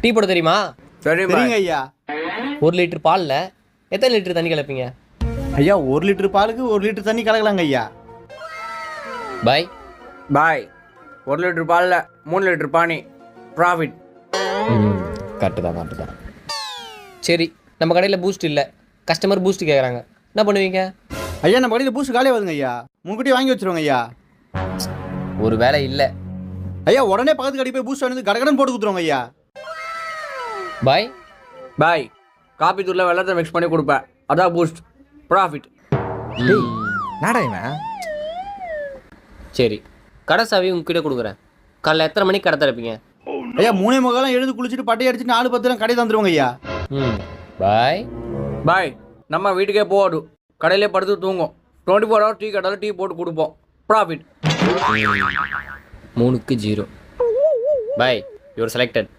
Tea போட தெரியுமா? சரிங்க ஐயா. 1 லிட்டர் பாலில் எத்தனை லிட்டர் தண்ணி கலப்பீங்க? ஐயா 1 லிட்டர் பாலுக்கு 1 லிட்டர் தண்ணி கலக்கலாங்க ஐயா. பாய் பாய் 1 லிட்டர் பாலில் 3 லிட்டர் பானி ப்ராஃபிட். கரெக்டு தான். சரி, நம்ம கடையில் பூஸ்ட் இல்லை, கஸ்டமர் பூஸ்ட் கேட்குறாங்க, என்ன பண்ணுவீங்க? ஐயா நம்ம கடையில் பூஸ்ட் காலியாக வருதுங்க ஐயா, முன்கூட்டியே வாங்கி வச்சுருவோங்க ஐயா. ஒரு வேலை இல்லை ஐயா, உடனே பக்கத்து கடைக்கு போய் பூஸ்ட் வந்து கடகடன் போட்டு கொடுத்துருவோங்க ஐயா. பாய் பாய் காப்பி தூளில் வெள்ளத்தை மிக்ஸ் பண்ணி கொடுப்பேன், அதான் பூஸ்ட் ப்ராஃபிட். நாடா இவன். சரி, கடை சாவி உங்ககிட்ட கொடுக்குறேன். காலைல எத்தனை மணிக்கு கடை திறப்பீங்க? ஐயா 3:45 எழுந்து குளிச்சுட்டு பட்டையை அடிச்சுட்டு 4:10 கடை தந்துருவோங்க ஐயா. பாய் பாய் நம்ம வீட்டுக்கே போகாது, கடையிலே படுத்து தூங்கும், 24 ஹவர் டீ கடையில் டீ போட்டு கொடுப்போம், ப்ராஃபிட். 3க்கு 0. பாய் யூஆர் செலக்டட்.